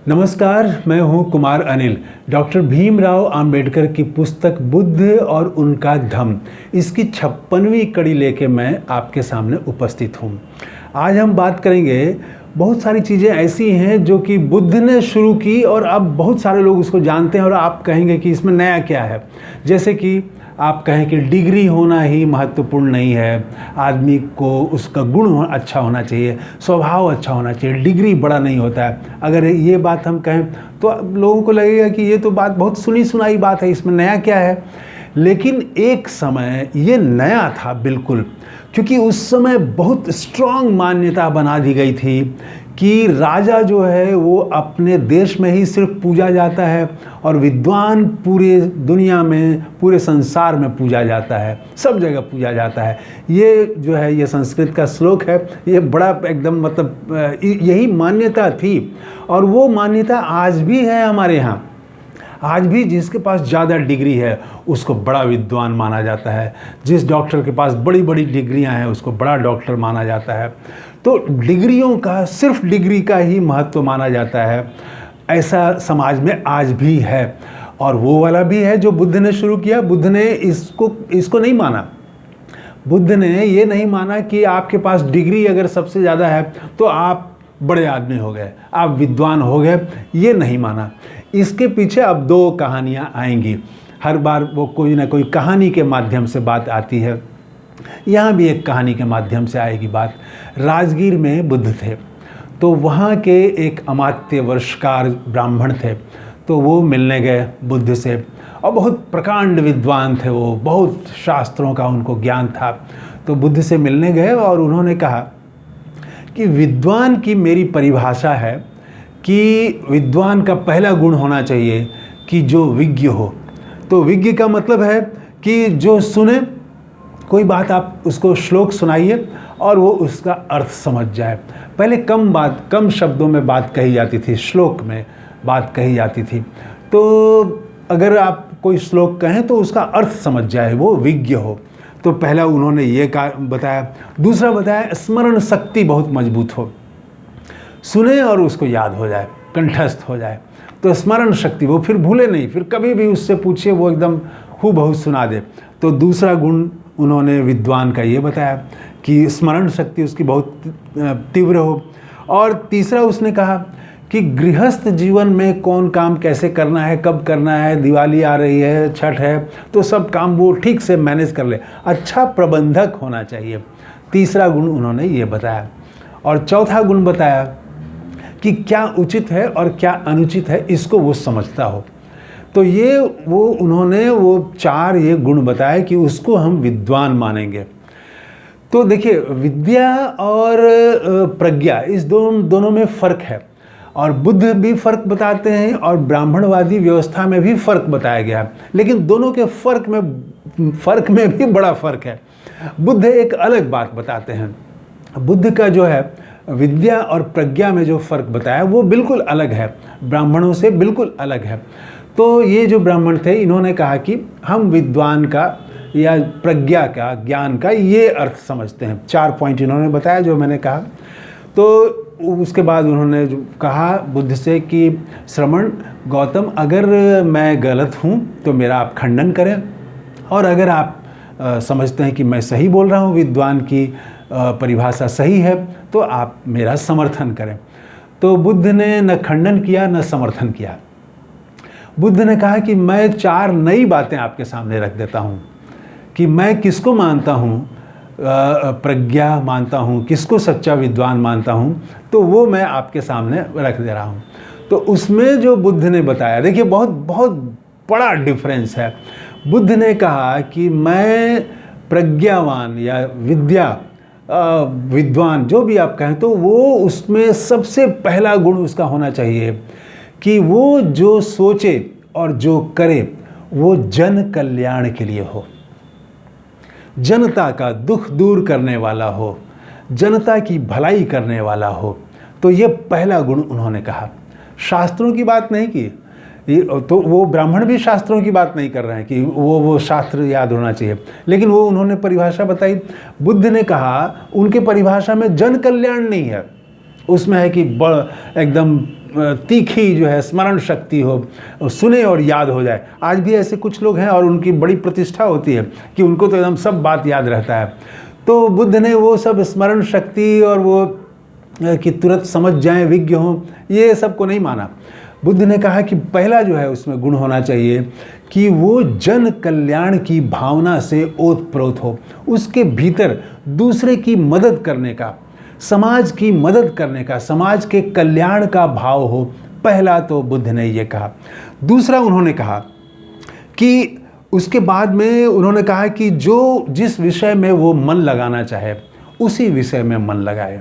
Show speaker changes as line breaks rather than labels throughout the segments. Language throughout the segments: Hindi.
नमस्कार, मैं हूं कुमार अनिल। डॉक्टर भीमराव अंबेडकर की पुस्तक बुद्ध और उनका धम्म, इसकी 56वीं कड़ी लेके मैं आपके सामने उपस्थित हूं। आज हम बात करेंगे, बहुत सारी चीज़ें ऐसी हैं जो कि बुद्ध ने शुरू की और अब बहुत सारे लोग उसको जानते हैं और आप कहेंगे कि इसमें नया क्या है। जैसे कि आप कहें कि डिग्री होना ही महत्वपूर्ण नहीं है, आदमी को उसका गुण अच्छा होना चाहिए, स्वभाव अच्छा होना चाहिए, डिग्री बड़ा नहीं होता है। अगर ये बात हम कहें तो लोगों को लगेगा कि ये तो बात बहुत सुनी सुनाई बात है, इसमें नया क्या है। लेकिन एक समय ये नया था बिल्कुल, क्योंकि उस समय बहुत स्ट्रांग मान्यता बना दी गई थी कि राजा जो है वो अपने देश में ही सिर्फ पूजा जाता है और विद्वान पूरे दुनिया में, पूरे संसार में पूजा जाता है, सब जगह पूजा जाता है। ये जो है ये संस्कृत का श्लोक है, ये बड़ा एकदम मतलब यही मान्यता थी और वो मान्यता आज भी है हमारे यहाँ। आज भी जिसके पास ज़्यादा डिग्री है उसको बड़ा विद्वान माना जाता है, जिस डॉक्टर के पास बड़ी बड़ी डिग्रियां हैं उसको बड़ा डॉक्टर माना जाता है। तो डिग्रियों का, सिर्फ डिग्री का ही महत्व माना जाता है, ऐसा समाज में आज भी है। और वो वाला भी है जो बुद्ध ने शुरू किया। बुद्ध ने इसको नहीं माना। बुद्ध ने ये नहीं माना कि आपके पास डिग्री अगर सबसे ज़्यादा है तो आप बड़े आदमी हो गए, आप विद्वान हो गए, ये नहीं माना। इसके पीछे अब दो कहानियाँ आएंगी। हर बार वो कोई ना कोई कहानी के माध्यम से बात आती है। यहाँ भी एक कहानी के माध्यम से आएगी बात। राजगीर में बुद्ध थे, तो वहाँ के एक अमात्य वर्षकार ब्राह्मण थे, तो वो मिलने गए बुद्ध से और बहुत प्रकांड विद्वान थे वो, बहुत शास्त्रों का उनको ज्ञान था। तो बुद्ध से मिलने गए और उन्होंने कहा कि विद्वान की मेरी परिभाषा है कि विद्वान का पहला गुण होना चाहिए कि जो विज्ञ हो। तो विज्ञ का मतलब है कि जो सुने, कोई बात आप उसको श्लोक सुनाइए और वो उसका अर्थ समझ जाए। पहले कम शब्दों में बात कही जाती थी, श्लोक में बात कही जाती थी। तो अगर आप कोई श्लोक कहें तो उसका अर्थ समझ जाए, वो विज्ञ हो। तो पहला उन्होंने ये बताया। दूसरा बताया स्मरण शक्ति बहुत मजबूत हो, सुने और उसको याद हो जाए, कंठस्थ हो जाए। तो स्मरण शक्ति, वो फिर भूले नहीं, फिर कभी भी उससे पूछिए वो एकदम हूबहू सुना दे। तो दूसरा गुण उन्होंने विद्वान का ये बताया कि स्मरण शक्ति उसकी बहुत तीव्र हो। और तीसरा उसने कहा कि गृहस्थ जीवन में कौन काम कैसे करना है, कब करना है, दिवाली आ रही है, छठ है, तो सब काम वो ठीक से मैनेज कर ले, अच्छा प्रबंधक होना चाहिए। तीसरा गुण उन्होंने ये बताया। और चौथा गुण बताया कि क्या उचित है और क्या अनुचित है, इसको वो समझता हो। तो ये उन्होंने वो चार ये गुण बताए कि उसको हम विद्वान मानेंगे। तो देखिए, विद्या और प्रज्ञा, इस दोनों में फ़र्क है और बुद्ध भी फ़र्क बताते हैं और ब्राह्मणवादी व्यवस्था में भी फ़र्क बताया गया है। लेकिन दोनों के फ़र्क में भी बड़ा फ़र्क है। बुद्ध एक अलग बात बताते हैं। बुद्ध का जो है विद्या और प्रज्ञा में जो फ़र्क बताया वो बिल्कुल अलग है, ब्राह्मणों से बिल्कुल अलग है। तो ये जो ब्राह्मण थे, इन्होंने कहा कि हम विद्वान का या प्रज्ञा का, ज्ञान का ये अर्थ समझते हैं। 4 पॉइंट इन्होंने बताया जो मैंने कहा। तो उसके बाद उन्होंने जो कहा बुद्ध से कि श्रमण गौतम, अगर मैं गलत हूँ तो मेरा आप खंडन करें, और अगर आप समझते हैं कि मैं सही बोल रहा हूँ, विद्वान की परिभाषा सही है, तो आप मेरा समर्थन करें। तो बुद्ध ने न खंडन किया न समर्थन किया। बुद्ध ने कहा कि मैं 4 नई बातें आपके सामने रख देता हूँ कि मैं किसको मानता हूँ, प्रज्ञा मानता हूँ, किसको सच्चा विद्वान मानता हूँ, तो वो मैं आपके सामने रख दे रहा हूँ। तो उसमें जो बुद्ध ने बताया, देखिए बहुत बहुत बड़ा डिफरेंस है। बुद्ध ने कहा कि मैं प्रज्ञावान या विद्वान जो भी आप कहें, तो वो उसमें सबसे पहला गुण उसका होना चाहिए कि वो जो सोचे और जो करे वो जन कल्याण के लिए हो, जनता का दुख दूर करने वाला हो, जनता की भलाई करने वाला हो। तो ये पहला गुण उन्होंने कहा। शास्त्रों की बात नहीं की, तो वो ब्राह्मण भी शास्त्रों की बात नहीं कर रहे हैं कि वो शास्त्र याद होना चाहिए, लेकिन वो उन्होंने परिभाषा बताई। बुद्ध ने कहा उनके परिभाषा में जन कल्याण नहीं है, उसमें है कि एकदम तीखी जो है स्मरण शक्ति हो, सुने और याद हो जाए। आज भी ऐसे कुछ लोग हैं और उनकी बड़ी प्रतिष्ठा होती है कि उनको तो एकदम सब बात याद रहता है। तो बुद्ध ने वो सब स्मरण शक्ति और वो कि तुरंत समझ जाएं, विज्ञ हों, ये सब को नहीं माना। बुद्ध ने कहा कि पहला जो है उसमें गुण होना चाहिए कि वो जन कल्याण की भावना से ओतप्रोत हो, उसके भीतर दूसरे की मदद करने का, समाज की मदद करने का, समाज के कल्याण का भाव हो। पहला तो बुद्ध ने ये कहा। दूसरा उन्होंने कहा कि उसके बाद में उन्होंने कहा कि जो जिस विषय में वो मन लगाना चाहे उसी विषय में मन लगाए,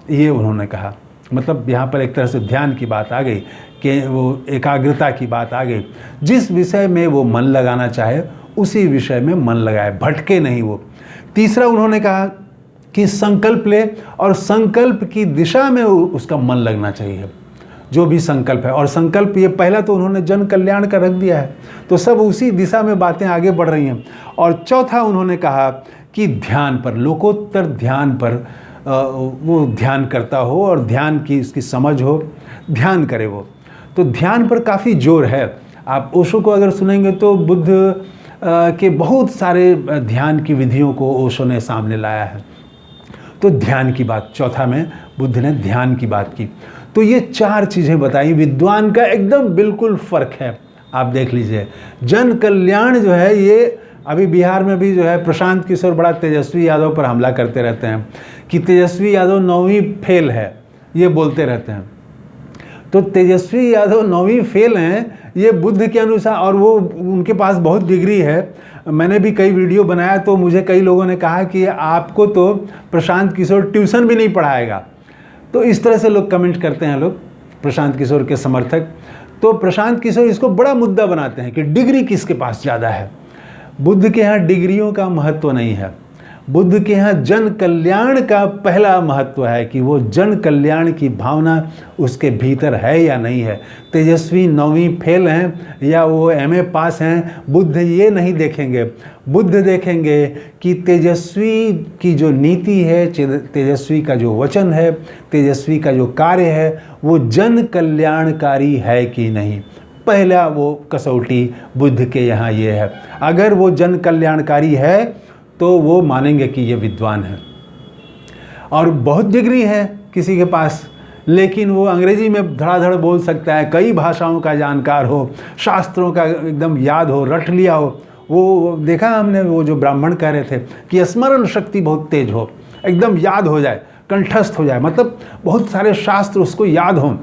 ये उन्होंने कहा। मतलब यहाँ पर एक तरह से ध्यान की बात आ गई कि वो एकाग्रता की बात आ गई। जिस विषय में वो मन लगाना चाहे उसी विषय में मन लगाए, भटके नहीं वो। तीसरा उन्होंने कहा कि संकल्प ले और संकल्प की दिशा में उसका मन लगना चाहिए, जो भी संकल्प है। और संकल्प ये पहला तो उन्होंने जन कल्याण का रख दिया है, तो सब उसी दिशा में बातें आगे बढ़ रही हैं। और चौथा उन्होंने कहा कि ध्यान पर, लोकोत्तर ध्यान पर वो ध्यान करता हो और ध्यान की इसकी समझ हो, ध्यान करे वो। तो ध्यान पर काफ़ी जोर है। आप ओशो को अगर सुनेंगे तो बुद्ध के बहुत सारे ध्यान की विधियों को ओशो ने सामने लाया है। तो ध्यान की बात, चौथा में बुद्ध ने ध्यान की बात की। तो ये चार चीज़ें बताई। विद्वान का एकदम बिल्कुल फ़र्क है। आप देख लीजिए, जन कल्याण जो है ये अभी बिहार में भी जो है प्रशांत किशोर बड़ा तेजस्वी यादव पर हमला करते रहते हैं कि तेजस्वी यादव 9वीं फेल है, ये बोलते रहते हैं। तो तेजस्वी यादव 9वीं फेल हैं ये बुद्ध के अनुसार, और वो उनके पास बहुत डिग्री है। मैंने भी कई वीडियो बनाया तो मुझे कई लोगों ने कहा कि आपको तो प्रशांत किशोर ट्यूशन भी नहीं पढ़ाएगा। तो इस तरह से लोग कमेंट करते हैं, लोग प्रशांत किशोर के समर्थक। तो प्रशांत किशोर इसको बड़ा मुद्दा बनाते हैं कि डिग्री किसके पास ज़्यादा है। बुद्ध के यहाँ डिग्रियों का महत्व नहीं है। बुद्ध के यहाँ जन कल्याण का पहला महत्व है कि वो जन कल्याण की भावना उसके भीतर है या नहीं है। तेजस्वी 9वीं फेल हैं या वो MA पास हैं, बुद्ध ये नहीं देखेंगे। बुद्ध देखेंगे कि तेजस्वी की जो नीति है, तेजस्वी का जो वचन है, तेजस्वी का जो कार्य है, वो जन कल्याणकारी है कि नहीं। पहला वो कसौटी बुद्ध के यहाँ ये है। अगर वो जन कल्याणकारी है तो वो मानेंगे कि ये विद्वान है। और बहुत डिग्री है किसी के पास, लेकिन वो अंग्रेजी में धड़ाधड़ बोल सकता है, कई भाषाओं का जानकार हो, शास्त्रों का एकदम याद हो, रट लिया हो। वो देखा हमने, वो जो ब्राह्मण कह रहे थे कि स्मरण शक्ति बहुत तेज हो, एकदम याद हो जाए, कंठस्थ हो जाए, मतलब बहुत सारे शास्त्र उसको याद हों।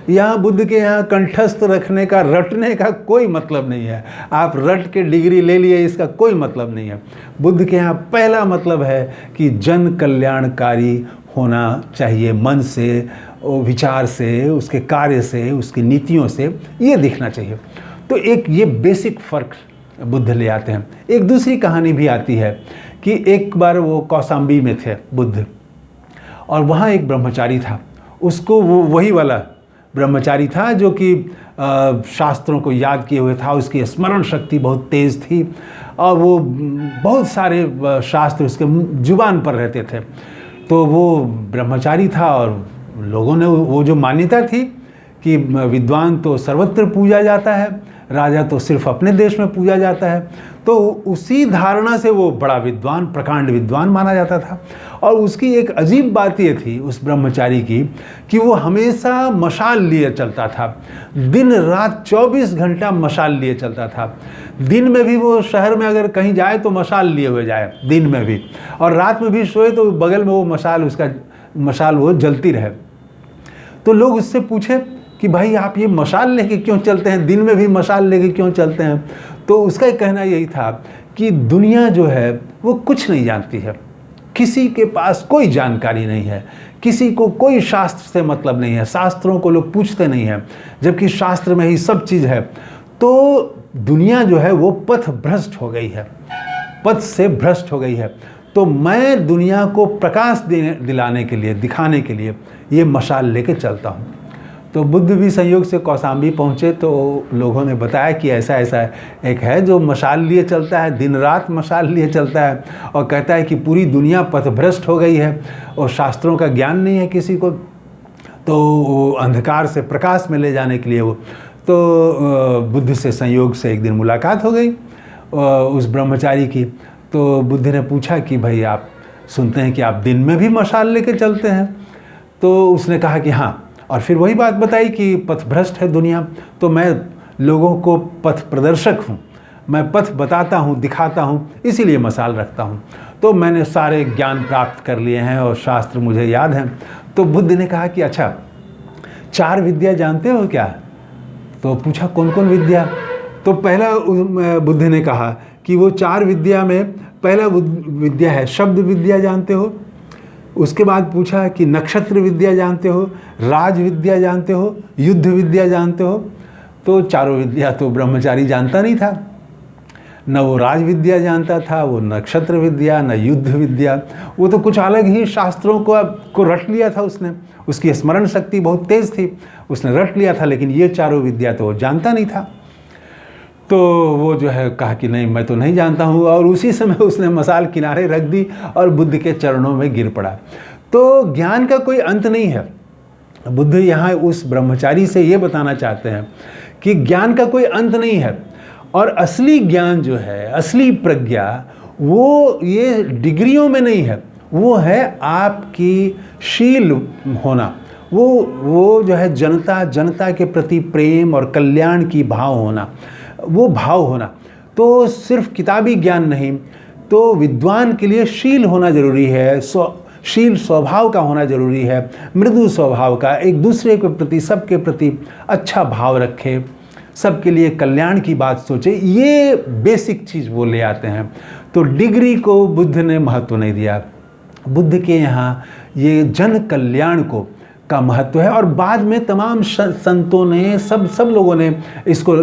यहाँ बुद्ध के यहाँ कंठस्थ रखने का, रटने का कोई मतलब नहीं है। आप रट के डिग्री ले लिए, इसका कोई मतलब नहीं है। बुद्ध के यहाँ पहला मतलब है कि जन कल्याणकारी होना चाहिए, मन से, विचार से, उसके कार्य से, उसकी नीतियों से, ये दिखना चाहिए। तो एक ये बेसिक फ़र्क बुद्ध ले आते हैं। एक दूसरी कहानी भी आती है कि एक बार वो कौशाम्बी में थे बुद्ध, और वहाँ एक ब्रह्मचारी था। उसको वो वही वाला ब्रह्मचारी था जो कि शास्त्रों को याद किए हुए था, उसकी स्मरण शक्ति बहुत तेज़ थी और वो बहुत सारे शास्त्र उसके जुबान पर रहते थे। तो वो ब्रह्मचारी था और लोगों ने वो जो मान्यता थी कि विद्वान तो सर्वत्र पूजा जाता है, राजा तो सिर्फ अपने देश में पूजा जाता है, तो उसी धारणा से वो बड़ा विद्वान, प्रकांड विद्वान माना जाता था। और उसकी एक अजीब बात ये थी उस ब्रह्मचारी की कि वो हमेशा मशाल लिए चलता था, दिन रात 24 घंटा मशाल लिए चलता था। दिन में भी वो शहर में अगर कहीं जाए तो मशाल लिए हुए जाए, दिन में भी, और रात में भी सोए तो बगल में वो मशाल वो जलती रहे। तो लोग उससे पूछे कि भाई आप ये मशाल लेके क्यों चलते हैं, दिन में भी मशाल लेके क्यों चलते हैं? तो उसका कहना यही था कि दुनिया जो है वो कुछ नहीं जानती है, किसी के पास कोई जानकारी नहीं है, किसी को कोई शास्त्र से मतलब नहीं है, शास्त्रों को लोग पूछते नहीं हैं, जबकि शास्त्र में ही सब चीज़ है। तो दुनिया जो है वो पथ भ्रष्ट हो गई है, पथ से भ्रष्ट हो गई है। तो मैं दुनिया को प्रकाश दिलाने के लिए, दिखाने के लिए ये मशाल लेके चलता हूँ। तो बुद्ध भी संयोग से कौशाम्बी पहुँचे तो लोगों ने बताया कि ऐसा ऐसा एक है जो मशाल लिए चलता है, दिन रात मशाल लिए चलता है और कहता है कि पूरी दुनिया पथभ्रष्ट हो गई है और शास्त्रों का ज्ञान नहीं है किसी को। तो वो अंधकार से प्रकाश में ले जाने के लिए वो तो बुद्ध से संयोग से एक दिन मुलाकात हो गई उस ब्रह्मचारी की। तो बुद्ध ने पूछा कि भाई आप सुनते हैं कि आप दिन में भी मशाल लेके चलते हैं? तो उसने कहा कि हाँ, और फिर वही बात बताई कि पथभ्रष्ट है दुनिया, तो मैं लोगों को पथ प्रदर्शक हूँ, मैं पथ बताता हूँ, दिखाता हूँ, इसीलिए मशाल रखता हूँ। तो मैंने सारे ज्ञान प्राप्त कर लिए हैं और शास्त्र मुझे याद हैं। तो बुद्ध ने कहा कि अच्छा 4 विद्या जानते हो क्या? तो पूछा कौन कौन विद्या? तो पहला बुद्ध ने कहा कि वो 4 विद्या में पहला विद्या है शब्द विद्या, जानते हो? उसके बाद पूछा कि नक्षत्र विद्या जानते हो, राज विद्या जानते हो, युद्ध विद्या जानते हो? तो चारों विद्या तो ब्रह्मचारी जानता नहीं था, न वो राज विद्या जानता था, वो नक्षत्र विद्या, न युद्ध विद्या, वो तो कुछ अलग ही शास्त्रों को रट लिया था उसने। उसकी स्मरण शक्ति बहुत तेज थी, उसने रट लिया था, लेकिन ये चारों विद्या तो वो जानता नहीं था। तो वो जो है कहा कि नहीं, मैं तो नहीं जानता हूँ, और उसी समय उसने मशाल किनारे रख दी और बुद्ध के चरणों में गिर पड़ा। तो ज्ञान का कोई अंत नहीं है। बुद्ध यहाँ उस ब्रह्मचारी से ये बताना चाहते हैं कि ज्ञान का कोई अंत नहीं है, और असली ज्ञान जो है, असली प्रज्ञा, वो ये डिग्रियों में नहीं है, वो है आपकी शील होना, वो जो है जनता के प्रति प्रेम और कल्याण की भाव होना, वो भाव होना। तो सिर्फ किताबी ज्ञान नहीं, तो विद्वान के लिए शील होना जरूरी है, शील स्वभाव का होना जरूरी है, मृदु स्वभाव का, एक दूसरे के प्रति, सबके प्रति अच्छा भाव रखे, सबके लिए कल्याण की बात सोचे, ये बेसिक चीज़ वो ले आते हैं। तो डिग्री को बुद्ध ने महत्व नहीं दिया। बुद्ध के यहाँ ये जन कल्याण का महत्व है, और बाद में तमाम संतों ने, सब लोगों ने इसको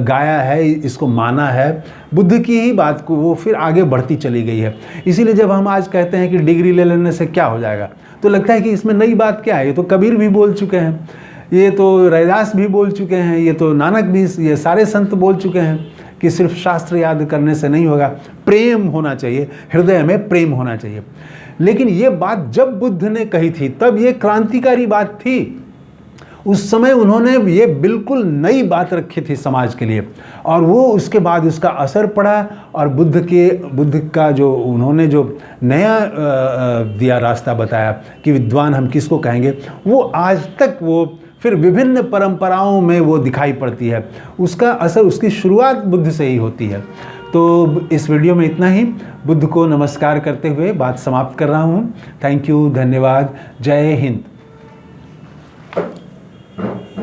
गाया है, इसको माना है। बुद्ध की ही बात को वो फिर आगे बढ़ती चली गई है। इसीलिए जब हम आज कहते हैं कि डिग्री ले लेने से क्या हो जाएगा, तो लगता है कि इसमें नई बात क्या है, ये तो कबीर भी बोल चुके हैं, ये तो रैदास भी बोल चुके हैं, ये तो नानक भी, ये सारे संत बोल चुके हैं कि सिर्फ शास्त्र याद करने से नहीं होगा, प्रेम होना चाहिए, हृदय में प्रेम होना चाहिए। लेकिन ये बात जब बुद्ध ने कही थी तब ये क्रांतिकारी बात थी। उस समय उन्होंने ये बिल्कुल नई बात रखी थी समाज के लिए, और वो उसके बाद उसका असर पड़ा, और बुद्ध का जो उन्होंने जो नया दिया रास्ता बताया कि विद्वान हम किसको कहेंगे, वो आज तक वो फिर विभिन्न परंपराओं में वो दिखाई पड़ती है। उसका असर, उसकी शुरुआत बुद्ध से ही होती है। तो इस वीडियो में इतना ही। बुद्ध को नमस्कार करते हुए बात समाप्त कर रहा हूँ। थैंक यू, धन्यवाद, जय हिंद।